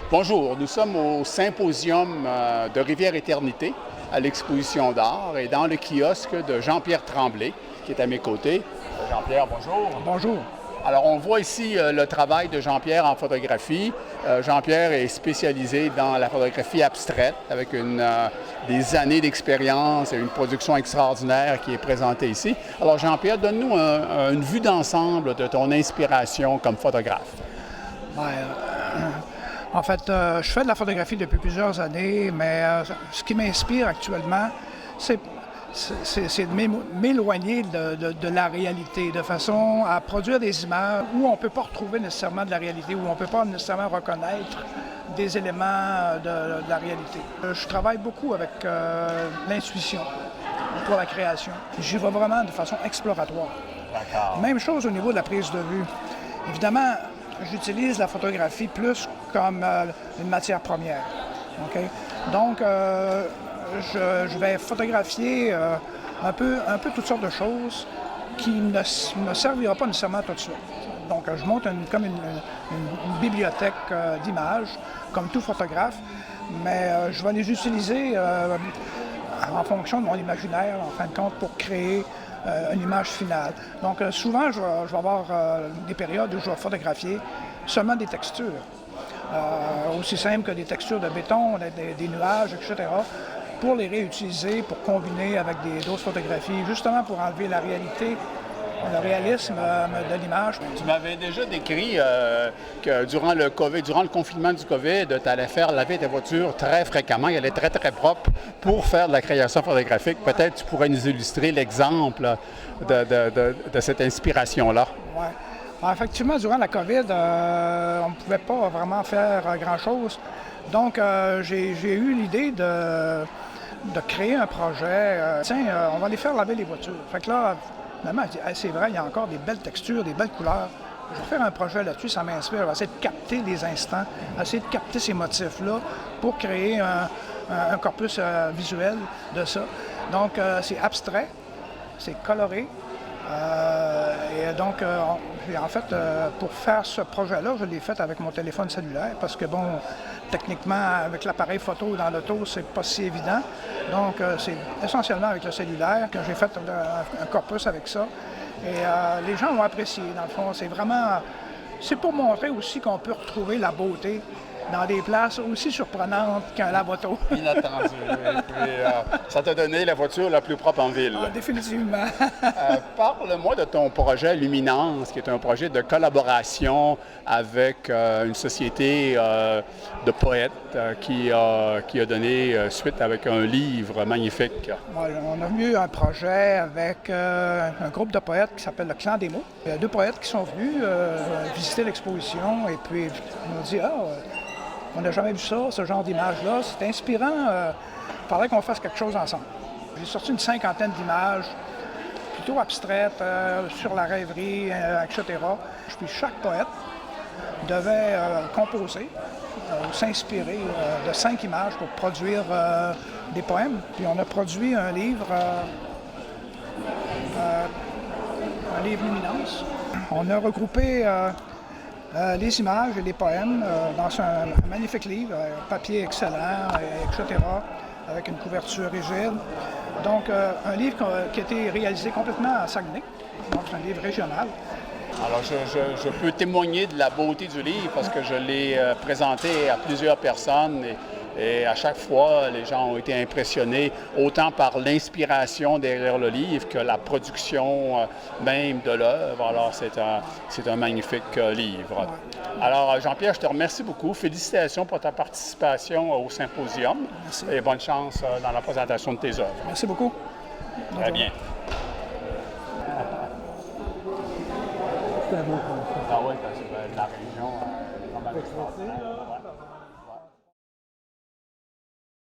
Bonjour, nous sommes au symposium de Rivière-Éternité à l'exposition d'art et dans le kiosque de Jean-Pierre Tremblay qui est à mes côtés. Jean-Pierre, bonjour. Bonjour. Alors, on voit ici le travail de Jean-Pierre en photographie. Jean-Pierre est spécialisé dans la photographie abstraite avec des années d'expérience et une production extraordinaire qui est présentée ici. Alors, Jean-Pierre, donne-nous une vue d'ensemble de ton inspiration comme photographe. En fait, je fais de la photographie depuis plusieurs années, mais ce qui m'inspire actuellement, c'est de m'éloigner de la réalité, de façon à produire des images où on ne peut pas retrouver nécessairement de la réalité, où on ne peut pas nécessairement reconnaître des éléments de la réalité. Je travaille beaucoup avec l'intuition pour la création. J'y vais vraiment de façon exploratoire. D'accord. Même chose au niveau de la prise de vue. Évidemment, j'utilise la photographie plus comme une matière première. Okay? Donc, je vais photographier un peu toutes sortes de choses qui ne me servira pas nécessairement tout de suite. Donc, je monte comme une bibliothèque d'images, comme tout photographe, mais je vais les utiliser en fonction de mon imaginaire, en fin de compte, pour créer une image finale. Donc, souvent, je vais avoir des périodes où je vais photographier seulement des textures. Aussi simple que des textures de béton, des nuages, etc., pour les réutiliser, pour combiner avec d'autres photographies, justement pour enlever la réalité, le réalisme de l'image. Tu m'avais déjà décrit que durant le confinement du COVID, tu allais faire laver tes voitures très fréquemment. Elle est très, très propre pour faire de la création photographique. Peut-être tu pourrais nous illustrer l'exemple de cette inspiration-là. Oui. Effectivement, durant la COVID, on ne pouvait pas vraiment faire grand-chose. Donc, j'ai eu l'idée de créer un projet. On va les faire laver les voitures. Fait que là, finalement, je dis, hey, c'est vrai, il y a encore des belles textures, des belles couleurs. Je vais faire un projet là-dessus, ça m'inspire. Je vais essayer de capter les instants, essayer de capter ces motifs-là pour créer un corpus visuel de ça. Donc, c'est abstrait, c'est coloré. Et donc, en fait, pour faire ce projet-là, je l'ai fait avec mon téléphone cellulaire parce que, bon, techniquement, avec l'appareil photo dans l'auto, c'est pas si évident. Donc, c'est essentiellement avec le cellulaire que j'ai fait un corpus avec ça. Et les gens ont apprécié, dans le fond. C'est pour montrer aussi qu'on peut retrouver la beauté dans des places aussi surprenantes qu'un lave-auto. Inattendu. Et puis, ça t'a donné la voiture la plus propre en ville. Ah, définitivement. Parle-moi de ton projet Luminance, qui est un projet de collaboration avec une société de poètes qui a donné suite avec un livre magnifique. On a eu un projet avec un groupe de poètes qui s'appelle le Clan des mots. Il y a deux poètes qui sont venus visiter l'exposition et puis ils m'ont dit on n'a jamais vu ça, ce genre d'image-là. C'est inspirant. Il faudrait qu'on fasse quelque chose ensemble. J'ai sorti une 50aine d'images, plutôt abstraites, sur la rêverie, etc. Puis chaque poète devait composer ou s'inspirer de 5 images pour produire des poèmes. Puis on a produit un livre Luminance. On a regroupé les images et les poèmes dans un magnifique livre, papier excellent, etc., avec une couverture rigide. Donc, un livre qui a été réalisé complètement à Saguenay. Donc, c'est un livre régional. Alors, je peux témoigner de la beauté du livre parce que je l'ai présenté à plusieurs personnes et à chaque fois, les gens ont été impressionnés autant par l'inspiration derrière le livre que la production même de l'œuvre. Alors, c'est un magnifique livre. Ouais. Alors, Jean-Pierre, je te remercie beaucoup. Félicitations pour ta participation au symposium. Merci. Et bonne chance dans la présentation de tes œuvres. Merci beaucoup. Très bien. C'est un beau concept. Ah oui, parce que la région, pas mal.